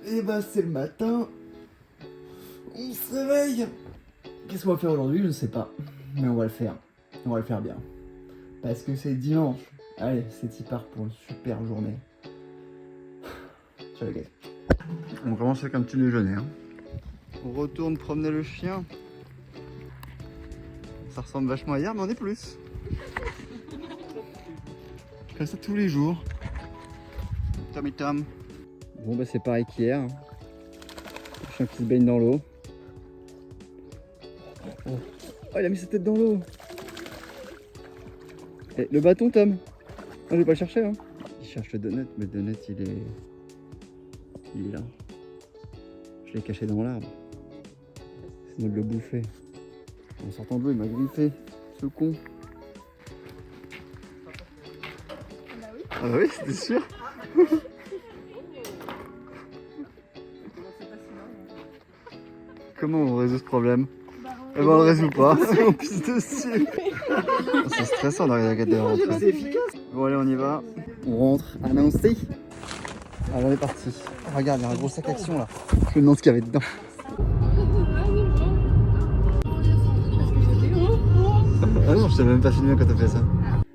Et bah c'est le matin, on se réveille. Qu'est-ce qu'on va faire aujourd'hui? Je ne sais pas, mais on va le faire. On va le faire bien. Parce que c'est dimanche. Allez, c'est y part pour une super journée. Ciao les gars. On commence avec un petit déjeuner. On retourne promener le chien. Ça ressemble vachement à hier, mais on est plus. Je fais ça tous les jours. Tommy Tom. Bon bah c'est pareil qu'hier. Le chien qui se baigne dans l'eau. Oh, il a mis sa tête dans l'eau. Et le bâton Tom. Non, je vais pas le chercher hein. Il cherche le donut, mais le donut il est là. Je l'ai caché dans l'arbre. Sinon de le bouffer. En sortant de l'eau il m'a griffé. Ce con. Ah bah oui, c'était sûr. Comment on résout ce problème? Eh ben on le résout pas, on pisse dessus. C'est stressant d'arriver à 4 heures. C'est efficace. Bon allez on y va. On rentre à Nancy. Allez on est parti. Regarde, il y a un gros sac action là. Je me demande ce qu'il y avait dedans. Ah non, je t'ai même pas filmé quand t'as fait ça.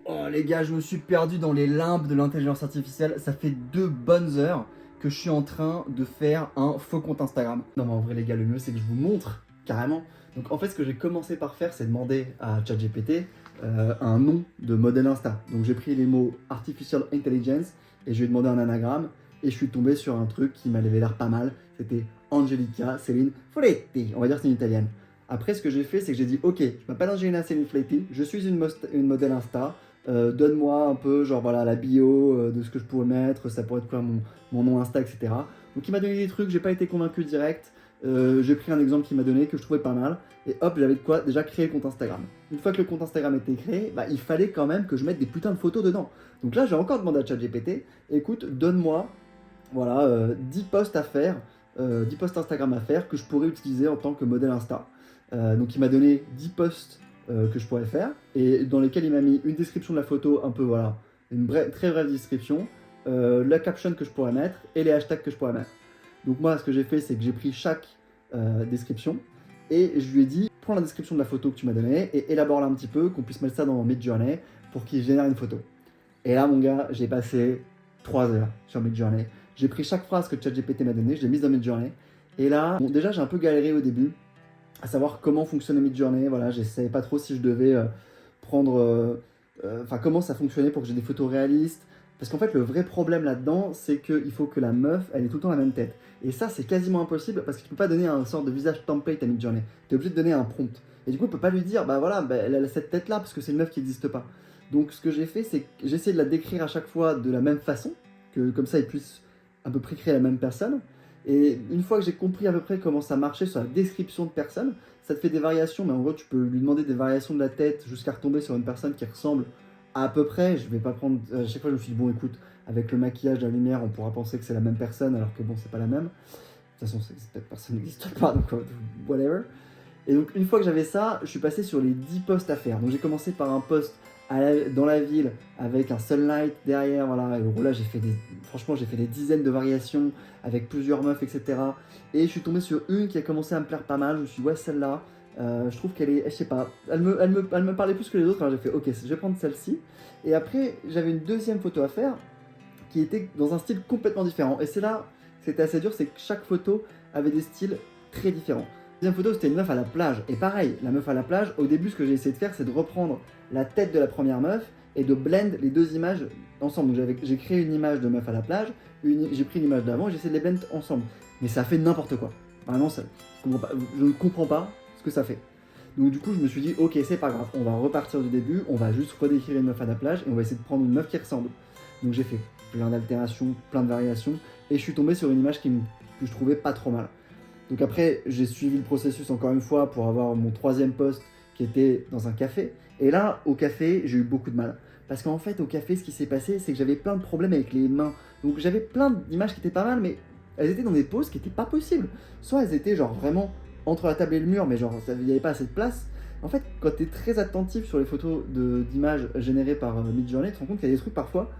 Oh les gars, je me suis perdu dans les limbes de l'intelligence artificielle. Ça fait 2 bonnes heures que je suis en train de faire un faux compte Instagram. Non mais en vrai les gars, le mieux c'est que je vous montre carrément. Donc en fait ce que j'ai commencé par faire, c'est demander à ChatGPT un nom de modèle Insta. Donc j'ai pris les mots Artificial Intelligence et je lui ai demandé un anagramme et je suis tombé sur un truc qui m'avait l'air pas mal. C'était Angelica Celine Folletti, on va dire que c'est une italienne. Après ce que j'ai fait, c'est que j'ai dit ok, je m'appelle Angelina Celine Folletti, je suis une modèle Insta. Donne-moi un peu genre voilà la bio de ce que je pourrais mettre, ça pourrait être quoi mon nom Insta, etc. Donc il m'a donné des trucs, j'ai pas été convaincu direct. J'ai pris un exemple qu'il m'a donné que je trouvais pas mal et hop j'avais de quoi déjà créer le compte Instagram. Une fois que le compte Instagram était créé, bah, il fallait quand même que je mette des putains de photos dedans. Donc là j'ai encore demandé à ChatGPT, écoute donne-moi voilà 10 posts à faire, 10 posts Instagram à faire que je pourrais utiliser en tant que modèle Insta. Donc il m'a donné 10 posts que je pourrais faire et dans lesquels il m'a mis une description de la photo un peu voilà, une très brève description, la caption que je pourrais mettre et les hashtags que je pourrais mettre. Donc moi ce que j'ai fait c'est que j'ai pris chaque description et je lui ai dit prends la description de la photo que tu m'as donnée et élabore-la un petit peu, qu'on puisse mettre ça dans Midjourney pour qu'il génère une photo. Et là mon gars j'ai passé 3 heures sur Midjourney, j'ai pris chaque phrase que ChatGPT m'a donnée, je l'ai mise dans Midjourney et là bon, déjà j'ai un peu galéré au début à savoir comment fonctionnait Midjourney, voilà, je savais pas trop si je devais prendre, comment ça fonctionnait pour que j'ai des photos réalistes, parce qu'en fait le vrai problème là-dedans, c'est qu'il faut que la meuf, elle ait tout le temps la même tête, et ça c'est quasiment impossible, parce que tu peux pas donner un sort de visage template à Midjourney, tu es obligé de donner un prompt, et du coup on peut pas lui dire, bah voilà, bah, elle a cette tête-là, parce que c'est une meuf qui n'existe pas. Donc ce que j'ai fait, c'est que j'ai essayé de la décrire à chaque fois de la même façon, que comme ça il puisse à peu près créer la même personne. Et une fois que j'ai compris à peu près comment ça marchait sur la description de personne, ça te fait des variations, mais en gros tu peux lui demander des variations de la tête jusqu'à retomber sur une personne qui ressemble à peu près. Je vais pas prendre, à chaque fois je me suis dit bon écoute, avec le maquillage, la lumière, on pourra penser que c'est la même personne alors que bon c'est pas la même. De toute façon cette personne n'existe pas, donc whatever. Et donc une fois que j'avais ça, je suis passé sur les 10 posts à faire. Donc j'ai commencé par un post dans la ville avec un sunlight derrière, voilà, et là franchement j'ai fait des dizaines de variations avec plusieurs meufs, etc. Et je suis tombé sur une qui a commencé à me plaire pas mal, je me suis dit ouais celle-là, je trouve qu'elle est, je sais pas, elle me parlait plus que les autres, alors j'ai fait ok je vais prendre celle-ci. Et après j'avais une deuxième photo à faire qui était dans un style complètement différent, et c'est là, c'était assez dur, c'est que chaque photo avait des styles très différents. La deuxième photo c'était une meuf à la plage, et pareil, la meuf à la plage, au début ce que j'ai essayé de faire c'est de reprendre la tête de la première meuf et de blend les deux images ensemble. Donc j'ai créé une image de meuf à la plage, j'ai pris l'image d'avant et j'ai essayé de les blend ensemble. Mais ça fait n'importe quoi. Vraiment, je ne comprends pas ce que ça fait. Donc du coup, je me suis dit, ok, c'est pas grave, on va repartir du début, on va juste redécrire une meuf à la plage et on va essayer de prendre une meuf qui ressemble. Donc j'ai fait plein d'altérations, plein de variations et je suis tombé sur une image que je trouvais pas trop mal. Donc après, j'ai suivi le processus encore une fois pour avoir mon troisième post qui était dans un café. Et là, au café, j'ai eu beaucoup de mal. Parce qu'en fait, au café, ce qui s'est passé, c'est que j'avais plein de problèmes avec les mains. Donc j'avais plein d'images qui étaient pas mal, mais elles étaient dans des poses qui étaient pas possibles. Soit elles étaient genre vraiment entre la table et le mur, mais genre il n'y avait pas assez de place. En fait, quand tu es très attentif sur les photos d'images générées par Midjourney, tu te rends compte qu'il y a des trucs parfois,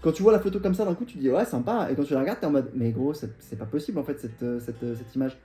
Quand tu vois la photo comme ça, d'un coup, tu te dis ouais, sympa. Et quand tu la regardes, t'es en mode mais gros, c'est pas possible en fait cette image.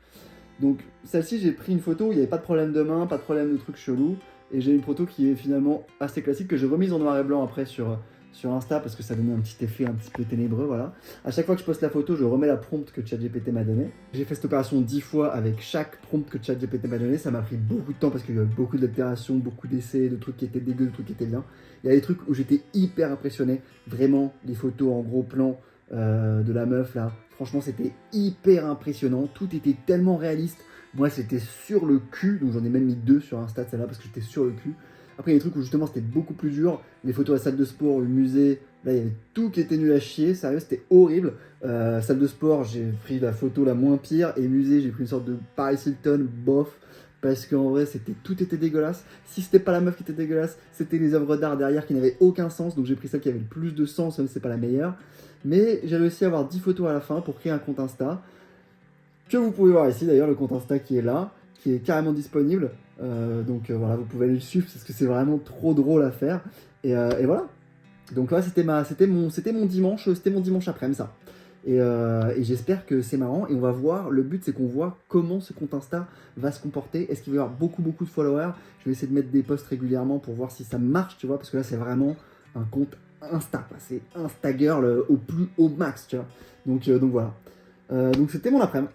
Donc celle-ci, j'ai pris une photo où il n'y avait pas de problème de main, pas de problème de trucs chelous. Et j'ai une photo qui est finalement assez classique que j'ai remise en noir et blanc après sur Insta parce que ça donnait un petit effet un petit peu ténébreux, voilà. À chaque fois que je poste la photo, je remets la prompt que ChatGPT m'a donnée. J'ai fait cette opération 10 fois avec chaque prompt que ChatGPT m'a donné. Ça m'a pris beaucoup de temps parce qu'il y avait beaucoup d'altérations, beaucoup d'essais, de trucs qui étaient dégueux, de trucs qui étaient bien. Il y a des trucs où j'étais hyper impressionné. Vraiment, les photos en gros plan de la meuf là. Franchement, c'était hyper impressionnant. Tout était tellement réaliste. Moi, c'était sur le cul, donc j'en ai même mis 2 sur Insta de celle-là parce que j'étais sur le cul. Après, il y a des trucs où justement c'était beaucoup plus dur. Les photos à la salle de sport, le musée, là, il y avait tout qui était nul à chier. Sérieux, c'était horrible. Salle de sport, j'ai pris la photo la moins pire. Et musée, j'ai pris une sorte de Paris Hilton, bof. Parce qu'en vrai, tout était dégueulasse. Si c'était pas la meuf qui était dégueulasse, c'était les œuvres d'art derrière qui n'avaient aucun sens. Donc j'ai pris celle qui avait le plus de sens, même si c'est pas la meilleure. Mais j'ai réussi à avoir 10 photos à la fin pour créer un compte Insta. Que vous pouvez voir ici d'ailleurs, le compte Insta qui est là, qui est carrément disponible. Voilà, vous pouvez aller le suivre parce que c'est vraiment trop drôle à faire. Et voilà. Donc là, c'était mon dimanche après-midi ça. Et j'espère que c'est marrant. Et on va voir, le but c'est qu'on voit comment ce compte Insta va se comporter. Est-ce qu'il va y avoir beaucoup de followers? Je vais essayer de mettre des posts régulièrement pour voir si ça marche, tu vois, parce que là c'est vraiment un compte Insta, quoi. C'est Instagirl au max, tu vois. Donc voilà. Donc c'était mon après-midi.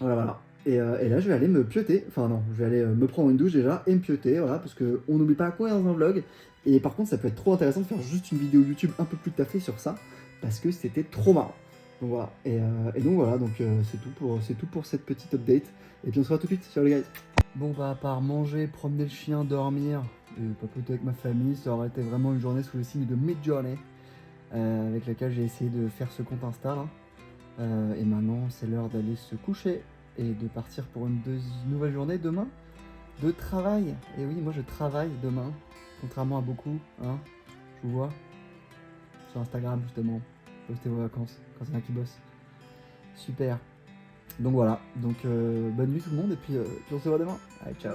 Voilà. Et là, je vais aller me pioter. Enfin, non, je vais aller me prendre une douche déjà et me pioter, voilà, parce qu'on n'oublie pas à quoi dans un vlog. Et par contre, ça peut être trop intéressant de faire juste une vidéo YouTube un peu plus taffée sur ça, parce que c'était trop marrant. Donc voilà. Et donc voilà, donc c'est tout pour cette petite update. Et puis on se voit tout de suite. Ciao les gars. Bon, bah, à part manger, promener le chien, dormir et papoter avec ma famille, ça aurait été vraiment une journée sous le signe de mid-journée, avec laquelle j'ai essayé de faire ce compte Insta là. Et maintenant, c'est l'heure d'aller se coucher et de partir pour une nouvelle journée demain de travail. Et oui, moi je travaille demain, contrairement à beaucoup, hein. Je vous vois sur Instagram justement, postez vos vacances quand c'est là qui bosse. Super. Donc voilà, bonne nuit tout le monde et puis on se voit demain. Allez, ciao.